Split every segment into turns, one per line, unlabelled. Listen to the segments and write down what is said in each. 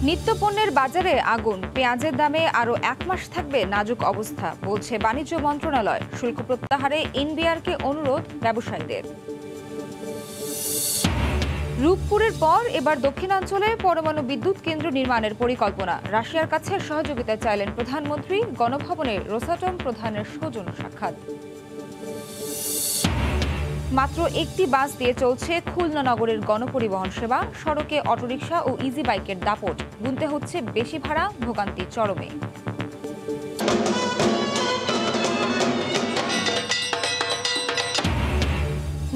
নিত্যপণ্যের বাজারে আগুন, পেঁয়াজের দামে আরও 1 মাস থাকবে নাজুক অবস্থা, বলছে বাণিজ্য মন্ত্রণালয়। শুল্ক প্রত্যাহারে এনবিআরকে অনুরোধ ব্যবসায়ীদের। রূপপুরের পর এবার দক্ষিণাঞ্চলে পরমাণু বিদ্যুৎ কেন্দ্র নির্মাণের পরিকল্পনা। রাশিয়ার কাছে সহযোগিতা চাইলেন প্রধানমন্ত্রী। গণভবনে রোসাটম প্রধানের সৌজন্য সাক্ষাৎ। মাত্র একটি বাস দিয়ে চলছে খুলনা নগরের গণপরিবহন সেবা। সড়কে অটোরিকশা ও ইজি বাইকের দাপট, গুনতে হচ্ছে বেশি ভাড়া, ভোগান্তি চরমে।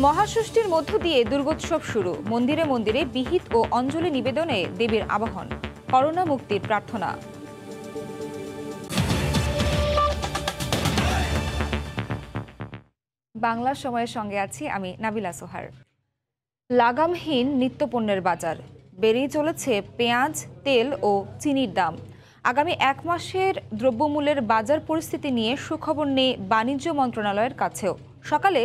মহাষষ্ঠীর মধ্য দিয়ে দুর্গোৎসব শুরু। মন্দিরে মন্দিরে বিহিত ও অঞ্জলি নিবেদনে দেবীর আবাহন, করোনা মুক্তির প্রার্থনা। বাংলা সময়ের সঙ্গে আছি আমি নাবিলা সোহার। লাগামহীন নিত্যপণ্যের বাজার, বেড়েই চলেছে পেঁয়াজ, তেল ও চিনির দাম। আগামী 1 মাসের দ্রব্যমূল্যের বাজার পরিস্থিতি নিয়ে সুখবর নেই বাণিজ্য মন্ত্রণালয়ের কাছেও। সকালে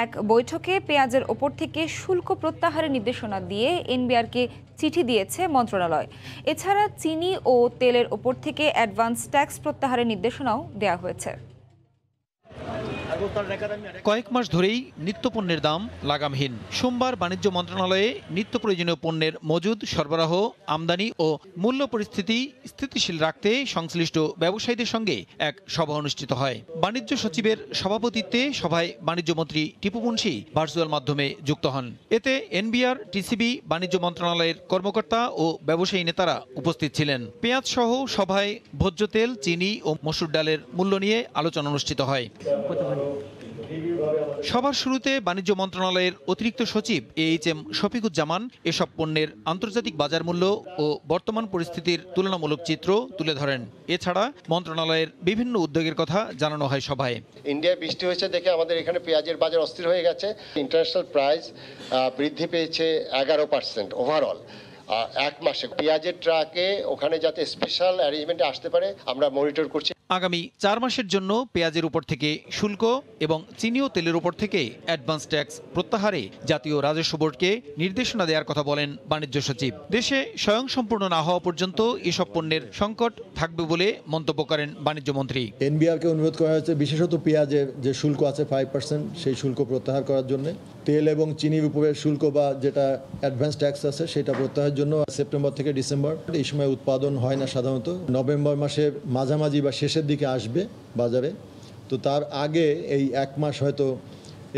এক বৈঠকে পেঁয়াজের ওপর থেকে শুল্ক প্রত্যাহারের নির্দেশনা দিয়ে এনবিআরকে চিঠি দিয়েছে মন্ত্রণালয়। এছাড়া চিনি ও তেলের ওপর থেকে অ্যাডভান্স ট্যাক্স প্রত্যাহারের নির্দেশনাও দেওয়া হয়েছে।
কয়েক মাস ধরেই নিত্যপণ্যের দাম লাগামহীন। সোমবার বাণিজ্য মন্ত্রণালয়ে নিত্য প্রয়োজনীয় পণ্যের মজুদ, সরবরাহ, আমদানি ও মূল্য পরিস্থিতি স্থিতিশীল রাখতে সংশ্লিষ্ট ব্যবসায়ীদের সঙ্গে এক সভা অনুষ্ঠিত হয়। বাণিজ্য সচিবের সভাপতিত্বে সভায় বাণিজ্যমন্ত্রী টিপু মুনশি ভার্চুয়াল মাধ্যমে যুক্ত হন। এতে এনবিআর, টিসিবি, বাণিজ্য মন্ত্রণালয়ের কর্মকর্তা ও ব্যবসায়ী নেতারা উপস্থিত ছিলেন। পেঁয়াজ সহ সভায় ভোজ্য তেল, চিনি ও মসুর ডালের মূল্য নিয়ে আলোচনা অনুষ্ঠিত হয়। সভার শুরুতে বাণিজ্য মন্ত্রণালয়ের অতিরিক্ত সচিব এইচএম শফিকুজ্জামান এসব পণ্যের আন্তর্জাতিক বাজার মূল্য ও বর্তমান পরিস্থিতির তুলনামূলক চিত্র তুলে ধরেন। এছাড়া মন্ত্রণালয়ের বিভিন্ন উদ্যোগের কথা জানানো হয় সভায়।
ইন্ডিয়ায় বৃষ্টি হয়েছে দেখে আমাদের এখানে পেঁয়াজের বাজার অস্থির হয়ে গেছে। ইন্টারন্যাশনাল প্রাইস বৃদ্ধি পেয়েছে 11% ওভারঅল। 1 মাসে পেঁয়াজের ট্রাকে ওখানে যাতে স্পেশাল অ্যারেঞ্জমেন্টে আসতে পারে আমরা মনিটর করছি।
আগামী 4 মাসের জন্য পেঁয়াজের উপর থেকে শুল্ক এবং চিনি ও তেলের উপর থেকে অ্যাডভান্স ট্যাক্স প্রত্যাহারে জাতীয় রাজস্ব বোর্ডকে নির্দেশনা দেওয়ার কথা বলেন বাণিজ্য সচিব। দেশে স্বয়ংসম্পূর্ণ না হওয়া পর্যন্ত এসব পণ্যের সংকট থাকবে বলে মন্তব্য করেন বাণিজ্য মন্ত্রী।
এনবিআরকে অনুরোধ করা হয়েছে বিশেষত পেঁয়াজের যে শুল্ক আছে 5%, সেই শুল্ক প্রত্যাহার করার জন্য। তেল এবং চিনির উপরের শুল্ক বা যেটা অ্যাডভান্স ট্যাক্স আছে সেটা প্রত্যাহারের জন্য সেপ্টেম্বর থেকে ডিসেম্বর, এই সময় উৎপাদন হয় না সাধারণত। নভেম্বর মাসের মাঝামাঝি বা শেষের দিকে আসবে বাজারে। তো তার আগে এই 1 মাস হয়তো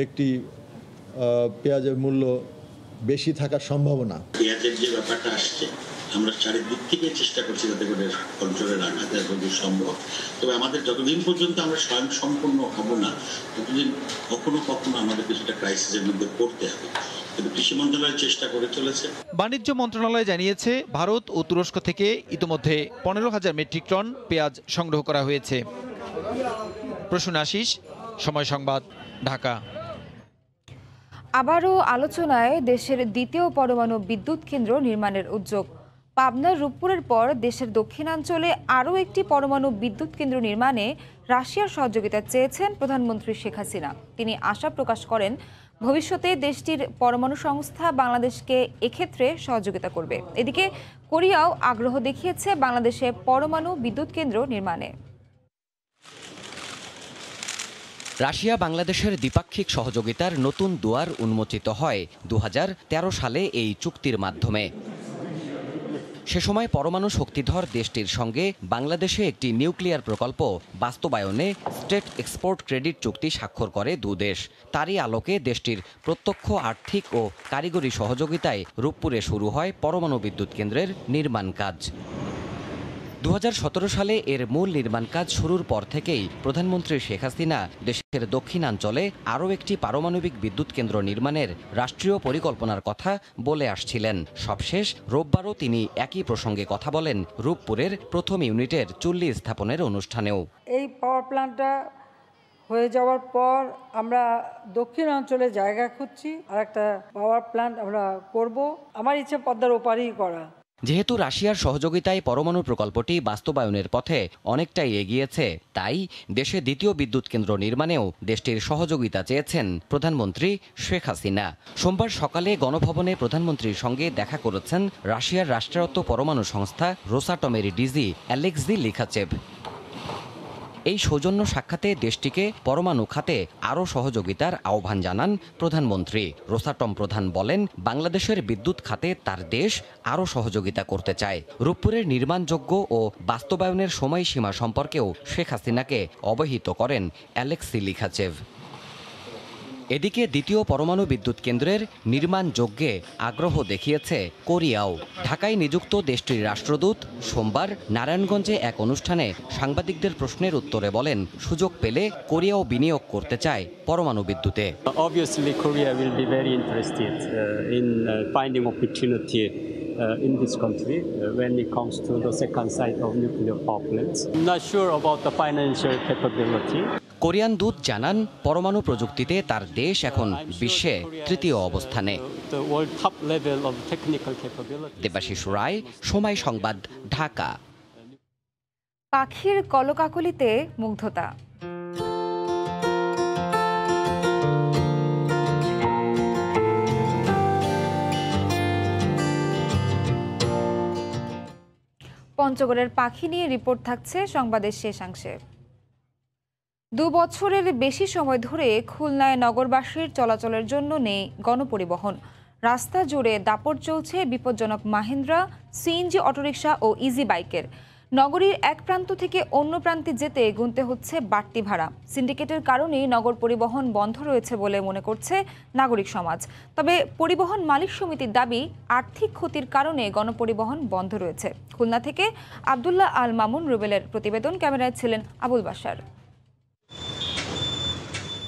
একটি পেঁয়াজের মূল্য বেশি থাকার সম্ভাবনা।
পেঁয়াজের যে ব্যাপারটা আসছে, আমরা চারিদিক থেকে চেষ্টা করছি যাতে করে কন্ট্রোলে রাখা যায় যতদূর সম্ভব। তবে আমাদের যতদিন পর্যন্ত আমরা স্বয়ং সম্পূর্ণ হব না, ততদিন কখনো কখনো আমাদের কিছুটা ক্রাইসিসের মধ্যে পড়তে হবে। কিন্তু কৃষি মন্ত্রণালয় চেষ্টা করে চলেছে।
বাণিজ্য মন্ত্রণালয় জানিয়েছে, ভারত ও তুরস্ক থেকে ইতোমধ্যে 15,000 মেট্রিক টন পেঁয়াজ সংগ্রহ করা হয়েছে। প্রসূন আশিস, সময় সংবাদ, ঢাকা।
আবারও আলোচনায় দেশের দ্বিতীয় পরমাণু বিদ্যুৎ কেন্দ্র নির্মাণের উদ্যোগ। পাবনার রূপপুরের পর দেশের দক্ষিণাঞ্চলে আরও একটি পরমাণু বিদ্যুৎ কেন্দ্র নির্মাণে রাশিয়ার সহযোগিতা চেয়েছেন প্রধানমন্ত্রী শেখ হাসিনা। তিনি আশা প্রকাশ করেন, ভবিষ্যতে দেশটির পরমাণু সংস্থা বাংলাদেশকে এক্ষেত্রে সহযোগিতা করবে। এদিকে কোরিয়াও আগ্রহ দেখিয়েছে বাংলাদেশে পরমাণু বিদ্যুৎ কেন্দ্র নির্মাণে।
রাশিয়া বাংলাদেশের দ্বিপাক্ষিক সহযোগিতার নতুন দুয়ার উন্মোচিত হয় 2013 সালে এই চুক্তির মাধ্যমে। সে সময় পরমাণু শক্তিধর দেশটির সঙ্গে বাংলাদেশে একটি নিউক্লিয়ার প্রকল্প বাস্তবায়নে স্টেট এক্সপোর্ট ক্রেডিট চুক্তি স্বাক্ষর করে দুদেশ। তারই আলোকে দেশটির প্রত্যক্ষ আর্থিক ও কারিগরি সহযোগিতায় রূপপুরে শুরু হয় পরমাণু বিদ্যুৎ কেন্দ্রের নির্মাণ কাজ। 2017 সালে এর মূল নির্মাণ কাজ শুরুর পর থেকেই প্রধানমন্ত্রী শেখ হাসিনা দেশের দক্ষিণাঞ্চলে আরও একটি পারমাণবিক বিদ্যুৎ কেন্দ্র নির্মাণের রাষ্ট্রীয় পরিকল্পনার কথা বলে আসছিলেন। সবশেষ রোববারও তিনি একই প্রসঙ্গে কথা বলেন রূপপুরের প্রথম ইউনিটের চুল্লি স্থাপনের অনুষ্ঠানেও।
এই পাওয়ার প্ল্যান্টটা হয়ে যাওয়ার পর আমরা দক্ষিণাঞ্চলে জায়গা খুঁজছি, আর একটা পাওয়ার প্ল্যান্ট আমরা করব। আমার ইচ্ছে পদ্মার ওপারেই করা।
যেহেতু রাশিয়ার সহযোগিতায় পরমাণু প্রকল্পটি বাস্তবায়নের পথে অনেকটাই এগিয়েছে, তাই দেশে দ্বিতীয় বিদ্যুৎ কেন্দ্র নির্মাণেও দেশটির সহযোগিতা চেয়েছেন প্রধানমন্ত্রী শেখ হাসিনা। সোমবার সকালে গণভবনে প্রধানমন্ত্রীর সঙ্গে দেখা করেছেন রাশিয়ার রাষ্ট্রায়ত্ত পরমাণু সংস্থা রোসাটমের ডিজি অ্যালেক্সি লিখাচেভ। এই সৌজন্য সাক্ষাতে দেশটিকে পরমাণু খাতে আরও সহযোগিতার আহ্বান জানান প্রধানমন্ত্রী। রোসাটম প্রধান বলেন, বাংলাদেশের বিদ্যুৎ খাতে তার দেশ আরও সহযোগিতা করতে চায়। রূপপুরের নির্মাণযোগ্য ও বাস্তবায়নের সময়সীমা সম্পর্কেও শেখ হাসিনাকে অবহিত করেন অ্যালেক্সি লিখাচেভ। এদিকে দ্বিতীয় পরমাণু বিদ্যুৎ কেন্দ্রের নির্মাণ যজ্ঞে আগ্রহ দেখিয়েছে কোরিয়াও। ঢাকায় নিযুক্ত দেশটির রাষ্ট্রদূত সোমবার নারায়ণগঞ্জে এক অনুষ্ঠানে সাংবাদিকদের প্রশ্নের উত্তরে বলেন, সুযোগ পেলে কোরিয়াও বিনিয়োগ করতে চায় পরমাণু বিদ্যুতে।
Obviously, Korea will be very interested in finding opportunity in this country when it comes to the second site of nuclear power plants. I'm not sure about the financial capability.
Korean দূত জানান, পরমাণু প্রযুক্তিতে তার দেশ এখন বিশ্বে তৃতীয় অবস্থানে। দেবাশিস রায়, সময় সংবাদ, ঢাকা।
পাখির কলকাকলিতে মুগ্ধতা। পঞ্চগড়ের পাখি নিয়ে রিপোর্ট থাকছে সংবাদের শেষাংশে। 2 বছরের বেশি সময় ধরে খুলনায় নগরবাসীর চলাচলের জন্য নেই গণপরিবহন। রাস্তা জুড়ে দাপট চলছে বিপজ্জনক মাহিন্দ্রা, সিএনজি অটোরিকশা ও ইজি বাইকের। নগরীর এক প্রান্ত থেকে অন্য প্রান্তে যেতে গুনতে হচ্ছে বাড়তি ভাড়া। সিন্ডিকেটের কারণেই নগর পরিবহন বন্ধ রয়েছে বলে মনে করছে নাগরিক সমাজ। তবে পরিবহন মালিক সমিতির দাবি, আর্থিক ক্ষতির কারণে গণপরিবহন বন্ধ রয়েছে। খুলনা থেকে আব্দুল্লাহ আল মামুন রুবেলের প্রতিবেদন, ক্যামেরায় ছিলেন আবুল বাশার।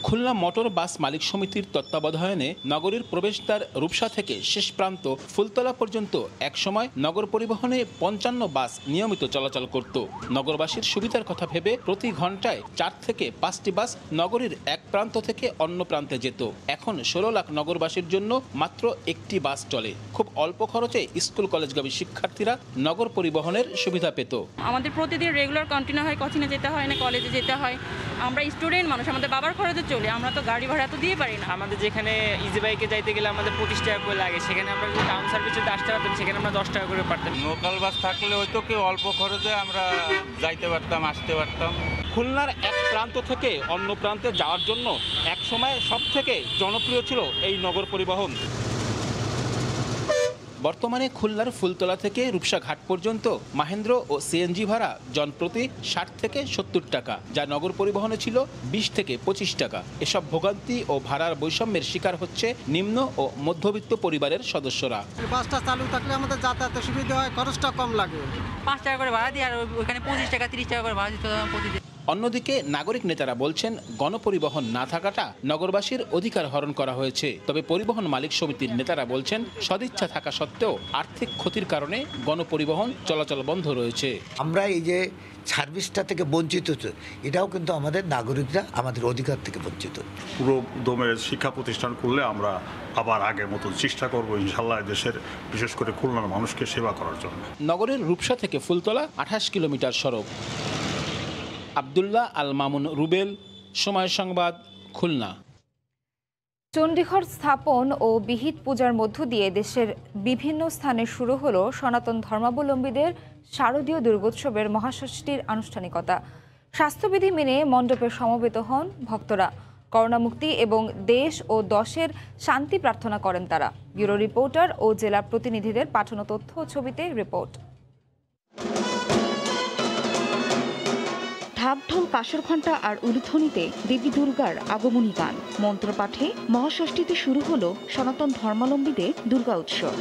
খুলনা মোটর বাস মালিক সমিতির তত্ত্বাবধানে নগরীর প্রবেশদ্বার রূপসা থেকে শেষ প্রান্ত ফুলতলা পর্যন্ত একসময় নগর পরিবহনে 55 বাস নিয়মিত চলাচল করত। নগরবাসীর সুবিধার কথা ভেবে প্রতি ঘন্টায় 4 থেকে 5টি বাস নগরীর এক প্রান্ত থেকে অন্য প্রান্তে যেত। এখন 16 লাখ নগরবাসীর জন্য মাত্র একটি বাস চলে। খুব অল্প খরচে স্কুল কলেজগামী শিক্ষার্থীরা নগর পরিবহনের সুবিধা পেত।
আমাদের প্রতিদিন রেগুলার কন্টিনিউ হয়, কোচিংয়ে যেতে হয় না, কলেজে যেতে হয়। আমরা স্টুডেন্ট মানুষ, আমাদের বাবার খরচে চলে, আমরা তো গাড়ি ভাড়া তো দিয়ে পারি না।
আমাদের যেখানে ইজি বাইকে যাইতে গেলে আমাদের 25 টাকা করে লাগে, সেখানে আমরা যদি টাউন সার্ভিসে আসতে পারতাম সেখানে আমরা 10 টাকা করে পারতাম।
লোকাল বাস থাকলে হয়তো কেউ অল্প খরচে আমরা যাইতে পারতাম, আসতে পারতাম।
খুলনার এক প্রান্ত থেকে অন্য প্রান্তে যাওয়ার জন্য একসময় সবথেকে জনপ্রিয় ছিল এই নগর পরিবহন। বর্তমানে খুলনার ফুলতলা থেকে রূপসা ঘাট পর্যন্ত মাহেন্দ্র ও সিএনজি ভাড়া জনপ্রতি 60 থেকে 70 টাকা, যা নগর পরিবহনে ছিল 20 থেকে 25 টাকা। এসব ভোগান্তি ও ভাড়ার বৈষম্যের শিকার হচ্ছে নিম্ন ও মধ্যবিত্ত পরিবারের সদস্যরা।
বাসটা চালু থাকলে আমাদের যাতায়াতের সুবিধা হয়, খরচটা কম লাগে।
5 টাকা করে ভাড়া দিয়ে আর ওখানে 25 টাকা 30 টাকা করে ভাড়া দিতে হবে প্রতিদিন।
অন্যদিকে নাগরিক নেতারা বলছেন, গণপরিবহন না থাকাটা নগরবাসীর অধিকার হরণ করা হয়েছে। তবে পরিবহন মালিক সমিতির নেতারা বলছেন, সদিচ্ছা থাকা সত্ত্বেও আর্থিক ক্ষতির কারণে গণপরিবহন চলাচল বন্ধ রয়েছে।
আমরা এই যে সার্ভিসটা থেকে বঞ্চিত, এটাও কিন্তু আমাদের নাগরিকরা আমাদের অধিকার থেকে বঞ্চিত।
পুরো দমে শিক্ষা প্রতিষ্ঠান করলে আমরা আবার আগের মতো চেষ্টা করব ইনশাল্লাহ দেশের বিশেষ করে খুলনার মানুষকে সেবা করার জন্য।
নগরের রূপসা থেকে ফুলতলা 28 কিলোমিটার সড়ক। আব্দুল্লাহ আল মামুন রুবেল, সময় সংবাদ, খুলনা।
চণ্ডীঘর স্থাপন ও বিহিত পূজার মধ্য দিয়ে দেশের বিভিন্ন স্থানে শুরু হলো সনাতন ধর্মাবলম্বীদের শারদীয় দুর্গোৎসবের মহাষষ্ঠীর আনুষ্ঠানিকতা। স্বাস্থ্যবিধি মেনে মণ্ডপে সমবেত হন ভক্তরা। করোনামুক্তি এবং দেশ ও দশের শান্তি প্রার্থনা করেন তারা। ব্যুরো রিপোর্টার ও জেলা প্রতিনিধিদের পাঠানো তথ্য ও ছবিতে রিপোর্ট।
ঢাক-ঢোল, কাঁসর ঘণ্টা আর উলুধ্বনিতে দেবী দুর্গার আগমনী গান, মন্ত্রপাঠে মহাষষ্ঠীতে শুরু হলো সনাতন ধর্মাবলম্বীদের দুর্গা উৎসব।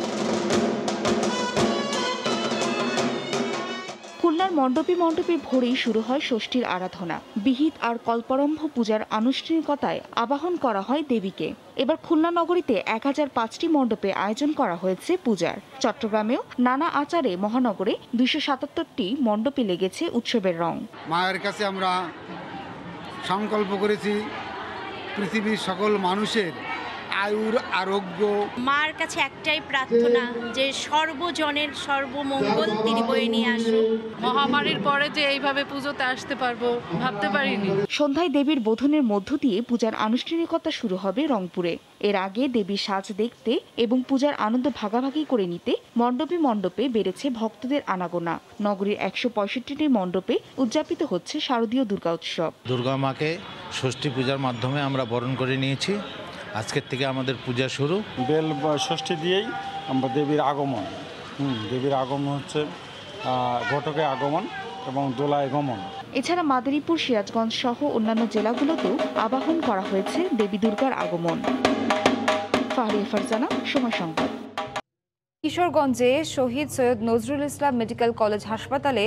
খুলনার মণ্ডপে মণ্ডপে ভোরেই শুরু হয় ষষ্ঠীর আরাধনা। বিহিত আর কল্পারম্ভ পূজার আনুষ্ঠানিকতায় আবাহন করা হয় দেবীকে। এবার খুলনা নগরীতে 1005টি মণ্ডপে আয়োজন করা হয়েছে পূজার। চট্টগ্রামেও নানা আচারে মহানগরে 277টি মণ্ডপে লেগেছে উৎসবের রং।
মায়ের কাছে আমরা সংকল্প করেছি পৃথিবীর সকল মানুষের
আয়ুর আরোগ্য।
মার কাছে একটাই প্রার্থনা যে সর্বজনের সর্বমঙ্গল তিনি বয়ে নিয়ে আসুন।
মহামারীর পরে যে এইভাবে পুজোতে আসতে পারবো ভাবতে পারিনি।
সন্ধ্যায় দেবীর বোধনের মধ্য দিয়ে পূজার আনুষ্ঠানিকতা শুরু হবে রংপুরে। এর আগে দেবীর সাজ দেখতে এবং পূজার আনন্দ ভাগাভাগি করে নিতে মণ্ডপে মণ্ডপে বেড়েছে ভক্তদের আনাগোনা। নগরীর ১৬৫টি মণ্ডপে উদযাপিত হচ্ছে শারদীয় দুর্গা উৎসব।
দুর্গা মাকে ষষ্ঠী পূজার মাধ্যমে আমরা বরণ করে নিয়েছি। আজকের থেকে আমাদের পূজা শুরু।
বেল ষষ্ঠী দিয়েই আমরা দেবীর আগমন, দেবীর আগমন হচ্ছে ঘটকে আগমন এবং দোলায় গমন।
এছাড়া মাদারীপুর, সিরাজগঞ্জ সহ অন্যান্য জেলাগুলোতেও আবাহন করা হয়েছে দেবী দুর্গার আগমন। ফাহরিয়া ফারজানা, সময় সংবাদ।
কিশোরগঞ্জে শহীদ সৈয়দ নজরুল ইসলাম মেডিকেল কলেজ হাসপাতালে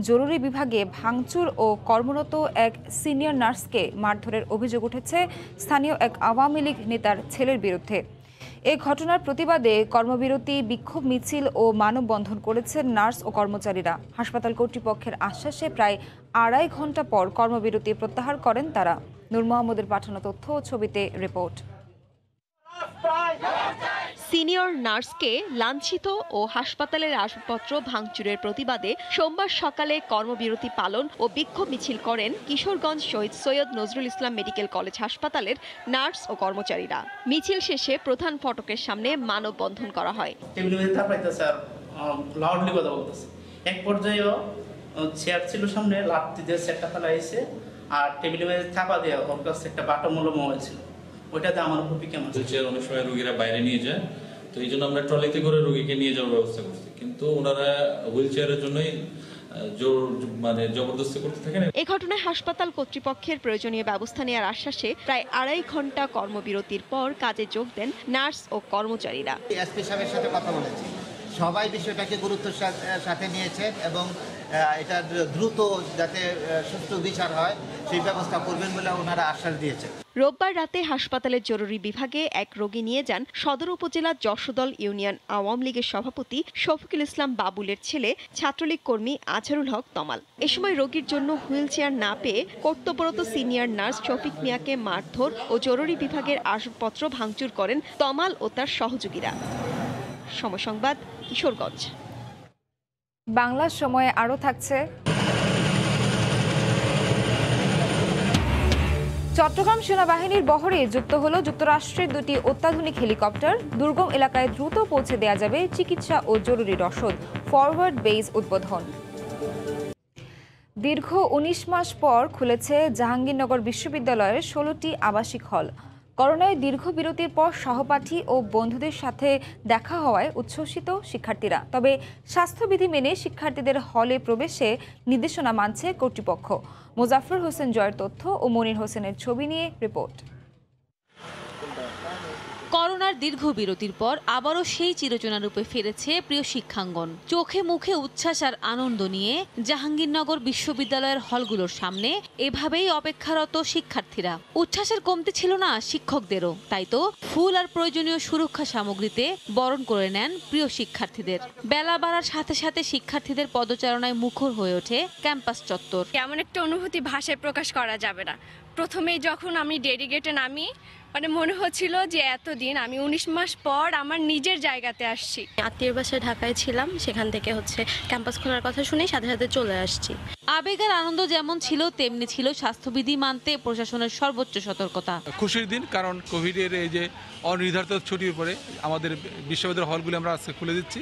জরুরি বিভাগে ভাঙচুর ও কর্মরত এক সিনিয়র নার্সকে মারধরের অভিযোগ উঠেছে স্থানীয় এক আওয়ামী লীগ নেতার ছেলের বিরুদ্ধে। এ ঘটনার প্রতিবাদে কর্মবিরতি, বিক্ষোভ মিছিল ও মানববন্ধন করেছেন নার্স ও কর্মচারীরা। হাসপাতাল কর্তৃপক্ষের আশ্বাসে প্রায় ২.৫ ঘন্টা পর কর্মবিরতি প্রত্যাহার করেন তারা। নূর মোহাম্মদের পাঠানো তথ্য ও ছবিতে রিপোর্ট।
সিনিয়র নার্সকে লাঞ্ছিত ও হাসপাতালের আসবাবপত্র ভাঙচুরের প্রতিবাদে সোমবার সকালে কর্মবিরতি পালন ও বিক্ষোভ মিছিল করেন কিশোরগঞ্জ শহীদ সৈয়দ নজরুল ইসলাম মেডিকেল কলেজ হাসপাতালের নার্স ও কর্মচারীরা। মিছিল শেষে প্রধান ফটকের সামনে মানববন্ধন করা হয়।
এক পর্যায়ে চেয়ার ছিল সামনে, লাঠি দিয়ে চেয়ারটা ফেলাইছে আর টেবিলের চাপা দিয়ে ওর কাছে একটা বাটামূল্য মোবাইল ছিল, ওইটাতে আমার উপর পিকে মারছে।
চেয়ার অনেক সময় রোগীরা বাইরে নিয়ে যায়, তো এই জন্য আমরা ট্রলিতে করে রোগীকে নিয়ে যাওয়ার ব্যবস্থা করছি, কিন্তু ওনারা হুইল চেয়ারের জন্যই জবরদস্তি করতে থাকেন।
এই ঘটনায় হাসপাতাল কর্তৃপক্ষের প্রয়োজনীয় ব্যবস্থা নেওয়ার আশ্বাসে প্রায় ২.৫ ঘন্টা কর্মবিরতির পর কাজে যোগ দেন নার্স ও কর্মচারীরা।
এসপি সাহেবের সাথে কথা বলেছি, সবাই বিষয়টাকে গুরুত্বের সাথে নিয়েছেন এবং এটা দ্রুত যাতে সুষ্ঠু বিচার হয় সেই ব্যবস্থা করবেন বলে ওনারা আশ্বাস দিয়েছেন।
রোববার রাতে হাসপাতালের জরুরি বিভাগে এক রোগী নিয়ে যান সদর উপজেলা যশোদল ইউনিয়ন আওয়ামী লীগের সভাপতি শফিকুল ইসলাম বাবুলের ছেলে ছাত্রলীগ কর্মী আজহারুল হক তমাল। এ সময় রোগীর জন্য হুইল চেয়ার না পেয়ে কর্তব্যরত সিনিয়র নার্স শফিক মিয়াকে মারধর ও জরুরি বিভাগের আসবাবপত্র ভাঙচুর করেন তমাল ও তার সহযোগীরা। সময় সংবাদ, কিশোরগঞ্জ।
বাংলা সময়ে আরও থাকছে। চট্টগ্রাম সেনাবাহিনীর বহরে যুক্ত হলো যুক্তরাষ্ট্রের 2টি অত্যাধুনিক হেলিকপ্টার। দুর্গম এলাকায় দ্রুত পৌঁছে দেওয়া যাবে চিকিৎসা ও জরুরি রসদ। ফরওয়ার্ড বেস উদ্বোধন। দীর্ঘ ১৯ মাস পর খুলেছে জাহাঙ্গীরনগর বিশ্ববিদ্যালয়ের 16টি আবাসিক হল। করোনায় দীর্ঘ বিরতির পর সহপাঠী ও বন্ধুদের সাথে দেখা হওয়ায় উচ্ছ্বসিত শিক্ষার্থীরা। তবে স্বাস্থ্যবিধি মেনে শিক্ষার্থীদের হলে প্রবেশে নির্দেশনা মানছে কর্তৃপক্ষ। মোজাফফর হোসেন জয়ের তথ্য ও মনির হোসেনের ছবি নিয়ে রিপোর্ট।
করোনার দীর্ঘ বিরতির পর আবারও সেই চিরচেনা রূপে ফিরেছে প্রিয় শিক্ষাঙ্গন। চোখে মুখে উচ্ছ্বাস আর আনন্দ নিয়ে জাহাঙ্গীরনগর বিশ্ববিদ্যালয়ের হলগুলোর সামনে এভাবেই অপেক্ষারত শিক্ষার্থীরা। উচ্ছ্বাসের কমতি ছিল না শিক্ষকদেরও, তাই তো ফুল আর প্রয়োজনীয় সুরক্ষা সামগ্রীতে বরণ করে নেন প্রিয় শিক্ষার্থীদের। বেলা বাড়ার সাথে সাথে শিক্ষার্থীদের পদচারণায় মুখর হয়ে ওঠে ক্যাম্পাস চত্বর।
এমন একটা অনুভূতি ভাষায় প্রকাশ করা যাবে না। প্রথমেই যখন আমি ডেডিকেটে নামি, মনে হচ্ছিল যে এতদিন আমি 19 মাস পর আমার নিজের জায়গাতে আসছি। আত্মীয়ের বাসায় ঢাকায় ছিলাম, সেখান থেকে ক্যাম্পাস খোলার কথা শুনে সাথে সাথে চলে আসছি।
আবেগ আর আনন্দ যেমন ছিল তেমনি ছিল স্বাস্থ্যবিধি মানতে প্রশাসনের সর্বোচ্চ সতর্কতা।
খুশির দিন, কারণ কোভিডের এই যে অনির্ধারিত ছুটির পরে আমাদের বিশ্ববিদ্যালয়ের হলগুলি আমরা আজকে খুলে দিচ্ছি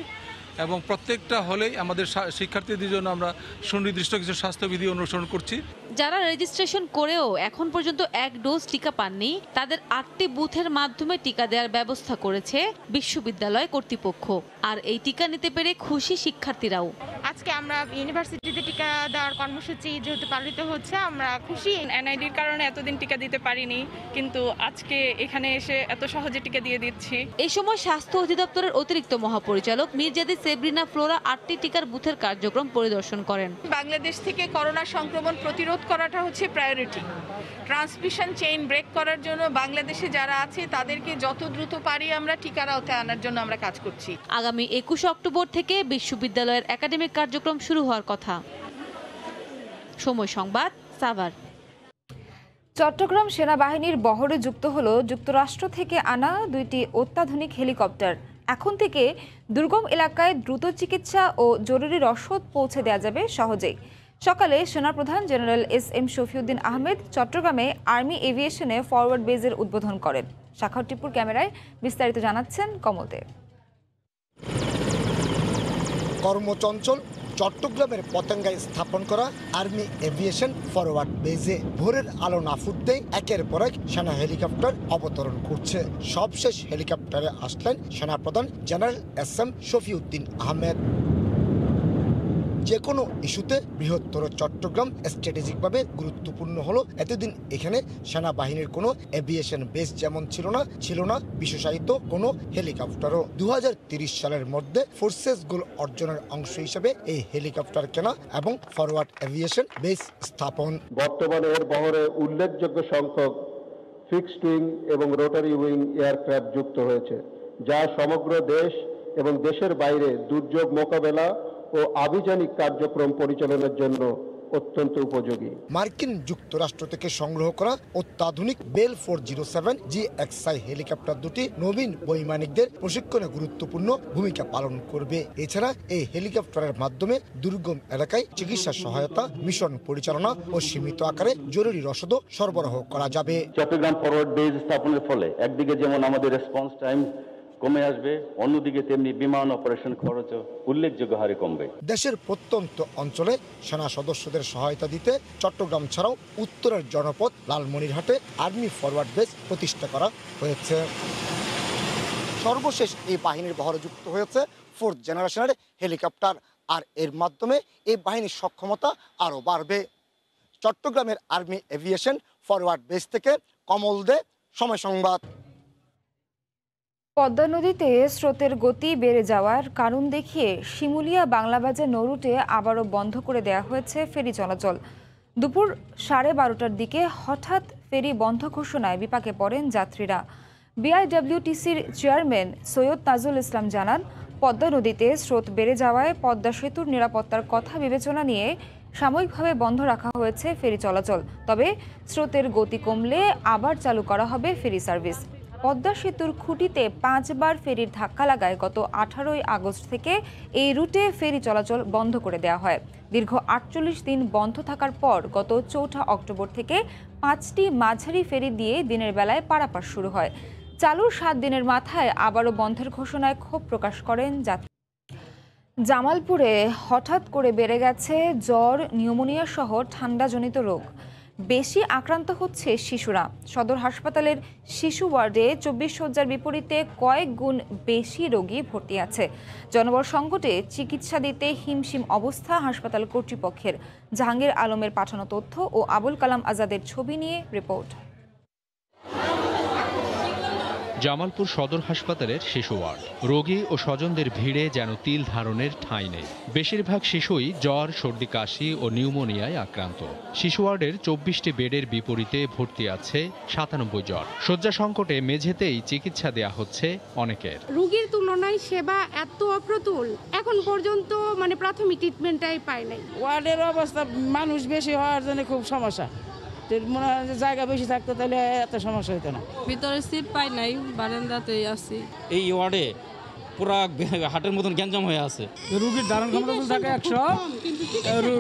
এবং প্রত্যেকটা হলেই আমাদের শিক্ষার্থীদের জন্য আমরা সুনির্দিষ্ট কিছু স্বাস্থ্যবিধি অনুসরণ করছি।
যারা রেজিস্ট্রেশন করেও এখন পর্যন্ত 1 ডোজ টিকা পাননি, তাদের 8টি বুথের মাধ্যমে টিকা দেওয়ার ব্যবস্থা করেছে বিশ্ববিদ্যালয় কর্তৃপক্ষ। আর এই টিকা নিতে পেরে খুশি শিক্ষার্থীরাও।
আজকে আমরা ইউনিভার্সিটিতে টিকা দেওয়ার কর্মসূচি যেহেতু পালিত হচ্ছে, আমরা খুশি।
এনআইডির কারণে এতদিন টিকা দিতে পারিনি, কিন্তু আজকে এখানে এসে এত সহজে টিকা দিয়ে দিচ্ছি।
এই সময় স্বাস্থ্য অধিদপ্তরের অতিরিক্ত মহাপরিচালক মির্জাদি সেব্রিনা ফ্লোরা 8টি টিকার বুথের কার্যক্রম পরিদর্শন করেন।
বাংলাদেশ থেকে করোনা সংক্রমণ প্রতিরোধ করাটা হচ্ছে প্রায়োরিটি। ট্রান্সমিশন চেইন ব্রেক করার জন্য বাংলাদেশে যারা আছে তাদেরকে যত দ্রুত পারি আমরা টিকার আওতায় আনার জন্য আমরা কাজ করছি।
আগামী 21 অক্টোবর থেকে বিশ্ববিদ্যালয়ের একাডেমিক কার্যক্রম শুরু হওয়ার কথা। সময় সংবাদ, সাভার।
চট্টগ্রাম সেনাবাহিনীর বহরে যুক্ত হলো যুক্তরাষ্ট্র থেকে আনা 2টি অত্যাধুনিক হেলিকপ্টার। এখন থেকে দুর্গম এলাকায় দ্রুত চিকিৎসা ও জরুরি রসদ পৌঁছে দেওয়া যাবে সহজেই। সকালে সেনাপ্রধান জেনারেল SM শফিউদ্দিন আহমেদ চট্টগ্রামে আর্মি এভিয়েশনে ফরওয়ার্ড বেজের উদ্বোধন করেন। সাখাওয়াত টিপুর ক্যামেরায় বিস্তারিত জানাচ্ছেন কমল দেব।
কর্মচঞ্চল চট্টগ্রামের পতেঙ্গায় স্থাপন করা আর্মি এভিয়েশন ফরওয়ার্ড বেজে ভোরের আলো না ফুটতেই একের পর এক সেনা হেলিকপ্টার অবতরণ করছে। সবশেষ হেলিকপ্টারে আসলেন সেনাপ্রধান জেনারেল SM শফিউদ্দিন আহমেদ। যে কোনো ইস্যুতে বৃহত্তর চট্টগ্রাম স্ট্র্যাটেজিকভাবে গুরুত্বপূর্ণ হলো। এতদিন এখানে সেনাবাহিনীর কোনো এভিয়েশন বেস যেমন ছিল না বিশেষায়িত কোনো হেলিকপ্টারও। 2030 সালের মধ্যে ফোর্সেস গোল অর্জনের অংশ হিসেবে এই হেলিকপ্টার কেনা এবং ফরওয়ার্ড এভিয়েশন বেস স্থাপন।
বর্তমানে এর বহরে উল্লেখযোগ্য সংখ্যক ফিক্সড উইং এবং রোটারি উইং এয়ারক্রাফট যুক্ত হয়েছে, যা সমগ্র দেশ এবং দেশের বাইরে দুর্যোগ মোকাবেলা ও আভিযানিক কার্যক্রম পরিচালনার জন্য অত্যন্ত উপযোগী।
মার্কিন যুক্তরাষ্ট্র থেকে সংগ্রহ করা অত্যাধুনিক বেল 407 GXI হেলিকপ্টার দুটি নবীন বৈমানিকদের প্রশিক্ষণে গুরুত্বপূর্ণ ভূমিকা পালন করবে। এছাড়া এই হেলিকপ্টারের মাধ্যমে দুর্গম এলাকায় চিকিৎসা সহায়তা, মিশন পরিচালনা ও সীমিত আকারে জরুরি রসদও সরবরাহ করা যাবে।
চট্টগ্রাম ফরওয়ার্ড বেজ স্থাপনের ফলে একদিকে যেমন আমাদের রেসপন্স টাইম কমে আসবে, অন্যদিকে তেমনি বিমান অপারেশন খরচও উল্লেখযোগ্য হারে কমবে।
দেশের প্রত্যন্ত অঞ্চলে সেনা সদস্যদের সহায়তা দিতে চট্টগ্রাম ছাড়াও উত্তরের জনপদ লালমনিরহাটে আর্মি ফরওয়ার্ড বেস প্রতিষ্ঠা করা হয়েছে। সর্বশেষ এই বাহিনীর বহরে যুক্ত হয়েছে 4th জেনারেশনের হেলিকপ্টার, আর এর মাধ্যমে এই বাহিনীর সক্ষমতা আরও বাড়বে। চট্টগ্রামের আর্মি এভিয়েশন ফরওয়ার্ড বেস থেকে কমল দে, সময় সংবাদ।
পদ্মা নদীতে স্রোতের গতি বেড়ে যাওয়ার কারণ দেখিয়ে শিমুলিয়া বাংলাবাজার নৌরুটে আবারও বন্ধ করে দেওয়া হয়েছে ফেরি চলাচল। দুপুর 12:30টার দিকে হঠাৎ ফেরি বন্ধ ঘোষণায় বিপাকে পড়েন যাত্রীরা। BIWTCর চেয়ারম্যান সৈয়দ তাজুল ইসলাম জানান, পদ্মা নদীতে স্রোত বেড়ে যাওয়ায় পদ্মা সেতুর নিরাপত্তার কথা বিবেচনা নিয়ে সাময়িকভাবে বন্ধ রাখা হয়েছে ফেরি চলাচল। তবে স্রোতের গতি কমলে আবার চালু করা হবে ফেরি সার্ভিস। পদ্মা সেতুর খুঁটিতে 5 বার ফেরির ধাক্কা লাগায় গত 18ই আগস্ট থেকে এই রুটে ফেরি চলাচল বন্ধ করে দেওয়া হয়। দীর্ঘ 48 দিন বন্ধ থাকার পর গত 4 অক্টোবর থেকে 5টি মাঝারি ফেরি দিয়ে দিনের বেলায় পারাপার শুরু হয়। চালুর 7 দিনের মাথায় আবারও বন্ধের ঘোষণায় ক্ষোভ প্রকাশ করেন যাত্রী। জামালপুরে হঠাৎ করে বেড়ে গেছে জ্বর, নিউমোনিয়া সহ ঠান্ডাজনিত রোগ। বেশি আক্রান্ত হচ্ছে শিশুরা। সদর হাসপাতালের শিশু ওয়ার্ডে 24 শয্যার বিপরীতে কয়েক গুণ বেশি রোগী ভর্তি আছে। জনবল সংকটে চিকিৎসা দিতে হিমশিম অবস্থা হাসপাতাল কর্তৃপক্ষের। জাহাঙ্গীর আলমের পাঠানো তথ্য ও আবুল কালাম আজাদের ছবি নিয়ে রিপোর্ট।
জামালপুর সদর হাসপাতালের শিশু ওয়ার্ড। রোগী ও স্বজনদের ভিড়ে যেন তিল ধারণের ঠাঁই নেই। বেশিরভাগ শিশুই জ্বর, সর্দি, কাশি ও নিউমোনিয়ায় আক্রান্ত। শিশু ওয়ার্ডের 24টি বেডের বিপরীতে ভর্তি আছে 97 জন। শয্যা সংকটে মেঝেতেই চিকিৎসা দেয়া হচ্ছে অনেকের।
রোগীর তুলনায় সেবা এত অপ্রতুল, এখন পর্যন্ত প্রাথমিক ট্রিটমেন্টটাই পায় নাই।
ওয়ার্ডের অবস্থা, মানুষ বেশি হওয়ার জন্য খুব সমস্যা। মনে হয় জায়গা বেশি থাকতো তাহলে এত সমস্যা হতো না।
ভিতরে সিট পাই নাই, বারান্দাতেই আছি।
এই ওয়ার্ডে পুরা হাটের মতন গ্যাঞ্জাম হয়ে আছে।
রোগীর ধারণ ক্ষমতা থাকে 100,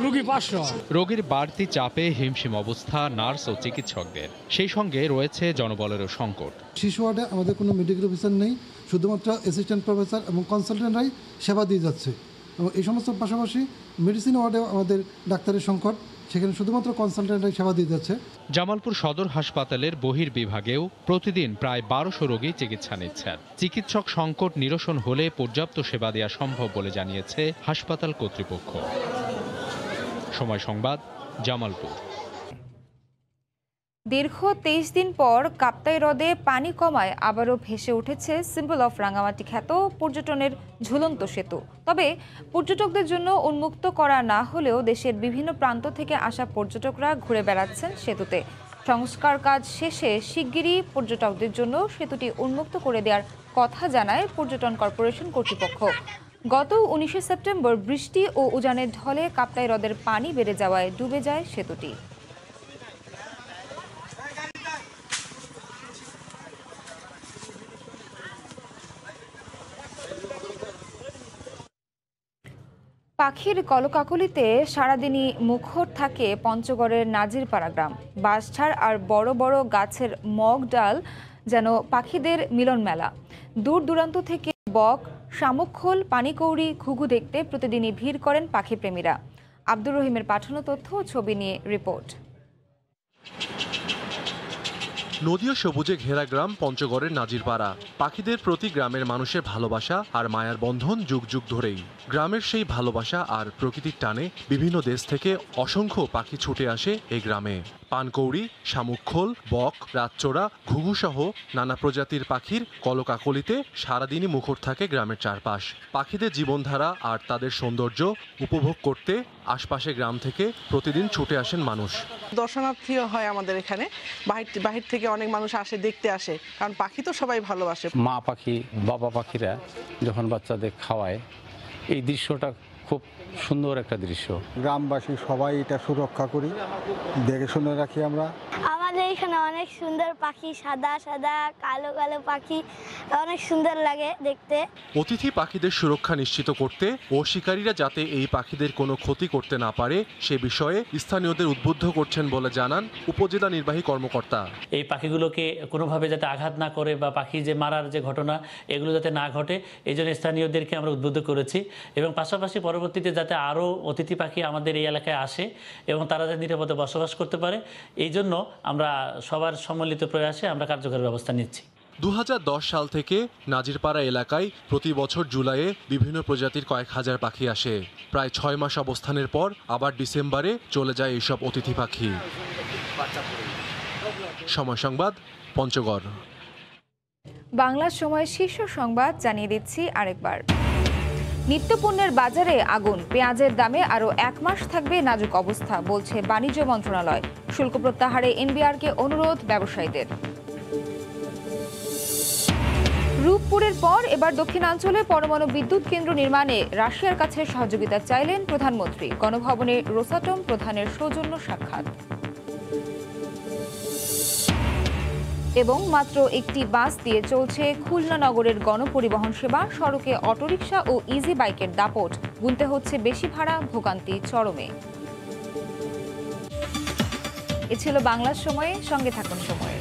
রোগী 500।
রোগীর বাড়তি চাপে হিমশিম অবস্থা নার্স ও চিকিৎসকদের। সেই সঙ্গে রয়েছে জনবলেরও সংকট।
শিশু ওয়ার্ডে আমাদের কোনো মেডিকেল অফিসার নেই, শুধুমাত্র অ্যাসিস্ট্যান্ট প্রফেসর এবং কনসালটেন্টরাই সেবা দিয়ে যাচ্ছে। এবং এই সমস্ত পাশাপাশি মেডিসিন ওয়ার্ডে আমাদের ডাক্তারের সংকট, সেখানে শুধুমাত্র কনসালটেন্টরাই সেবা দিয়ে যাচ্ছে।
জামালপুর সদর হাসপাতালের বহির্বিভাগেও প্রতিদিন প্রায় 1200 রোগী চিকিৎসা নিচ্ছেন। চিকিৎসক সংকট নিরসন হলে পর্যাপ্ত সেবা দেওয়া সম্ভব বলে জানিয়েছে হাসপাতাল কর্তৃপক্ষ। সময় সংবাদ, জামালপুর।
দীর্ঘ 23 দিন পর কাপ্তাই হ্রদে পানি কমায় আবারও ভেসে উঠেছে সিম্বল অফ রাঙামাটি খ্যাত পর্যটনের ঝুলন্ত সেতু। তবে পর্যটকদের জন্য উন্মুক্ত করা না হলেও দেশের বিভিন্ন প্রান্ত থেকে আসা পর্যটকরা ঘুরে বেড়াচ্ছেন সেতুতে। সংস্কার কাজ শেষে শিগগিরই পর্যটকদের জন্য সেতুটি উন্মুক্ত করে দেওয়ার কথা জানায় পর্যটন কর্পোরেশন কর্তৃপক্ষ। গত 19 সেপ্টেম্বর বৃষ্টি ও উজানের ঢলে কাপ্তাই হ্রদের পানি বেড়ে যাওয়ায় ডুবে যায় সেতুটি। পাখির কলকাকলিতে সারাদিনই মুখর থাকে পঞ্চগড়ের নাজিরপাড়া গ্রাম। বাঁশঝাড় আর বড় বড় গাছের মগ ডাল যেন পাখিদের মিলন মেলা। দূর দূরান্ত থেকে বক, শামুকখোল, পানিকৌড়ি, ঘুঘু দেখতে প্রতিদিনই ভিড় করেন পাখিপ্রেমীরা। আব্দুর রহিমের পাঠানো তথ্য ও ছবি নিয়ে রিপোর্ট।
নদী ও সবুজে ঘেরা গ্রাম পঞ্চগড়ের নাজিরপাড়া। পাখিদের প্রতি গ্রামের মানুষের ভালোবাসা আর মায়ার বন্ধন যুগ যুগ ধরেই। গ্রামের সেই ভালোবাসা আর প্রকৃতির টানে বিভিন্ন দেশ থেকে অসংখ্য পাখি ছুটে আসে এই গ্রামে। পানকৌড়ি, শামুকখোল, বক, রাতচোরা, ঘুঘু সহ নানা প্রজাতির পাখির কলকাকলিতে সারাদিনই মুখর থাকে গ্রামের চারপাশ। পাখিদের জীবনধারা আর তাদের সৌন্দর্য উপভোগ করতে আশপাশে গ্রাম থেকে প্রতিদিন ছুটে আসেন মানুষ।
দর্শনার্থীও হয় আমাদের এখানে, বাহির থেকে অনেক মানুষ আসে, দেখতে আসে, কারণ পাখি তো সবাই ভালোবাসে।
মা পাখি, বাবা পাখিরা যখন বাচ্চাদের খাওয়ায়, এই দৃশ্যটা খুব সুন্দর একটা দৃশ্য।
গ্রামবাসী সবাই এটা সুরক্ষা করি, দেখে শুনে রাখি আমরা।
আমাদের এখানে অনেক সুন্দর পাখি, সাদা সাদা কালো কালো পাখি, অনেক সুন্দর লাগে দেখতে।
অতিথি পাখিদের সুরক্ষা নিশ্চিত করতে ও শিকারীরা যাতে এই পাখিদের কোনো ক্ষতি করতে না পারে সে বিষয়ে স্থানীয়দের উদ্বুদ্ধ করছেন বলে জানান উপজেলা নির্বাহী কর্মকর্তা।
এই পাখিগুলোকে কোনোভাবে যাতে আঘাত না করে বা পাখি যে মারার যে ঘটনা এগুলো যাতে না ঘটে, এই জন্য স্থানীয়দেরকে আমরা উদ্বুদ্ধ করেছি এবং পাশাপাশি পরবর্তীতে যাতে আরও অতিথি পাখি আমাদের এই এলাকায় আসে এবং তারা যাতে নিরাপদে বসবাস করতে পারে, এই জন্য আমরা সবার সম্মিলিত প্রয়াসে আমরা কার্যকরী ব্যবস্থা নিচ্ছি।
2010 সাল থেকে নাজিরপাড়া এলাকায় প্রতি বছর জুলাইয়ে বিভিন্ন প্রজাতির কয়েক হাজার পাখি আসে। প্রায় 6 মাস অবস্থানের পর আবার ডিসেম্বরে চলে যায় এইসব অতিথি পাখি। সময় সংবাদ, পঞ্চগড়।
বাংলার সময় শীর্ষ সংবাদ জানিয়ে দিচ্ছি আরেকবার। নিত্যপণ্যের বাজারে আগুন, পেঁয়াজের দামে আরও 1 মাস থাকবে নাজুক অবস্থা বলছে বাণিজ্য মন্ত্রণালয়। শুল্ক প্রত্যাহারে এনবিআরকে অনুরোধ ব্যবসায়ীদের। রূপপুরের পর এবার দক্ষিণাঞ্চলে পরমাণু বিদ্যুৎ কেন্দ্র নির্মাণে রাশিয়ার কাছে সহযোগিতা চাইলেন প্রধানমন্ত্রী। গণভবনে রোসাটম প্রধানের সৌজন্য সাক্ষাৎ। এবং মাত্র একটি বাস দিয়ে চলছে খুলনা নগরের গণপরিবহন সেবা। সড়কে অটোরিকশা ও ইজি বাইকের দাপট, গুনতে হচ্ছে বেশি ভাড়া, ভোগান্তি চরমে। এ ছিল বাংলার সময়ে, সঙ্গে থাকুন সময়ে।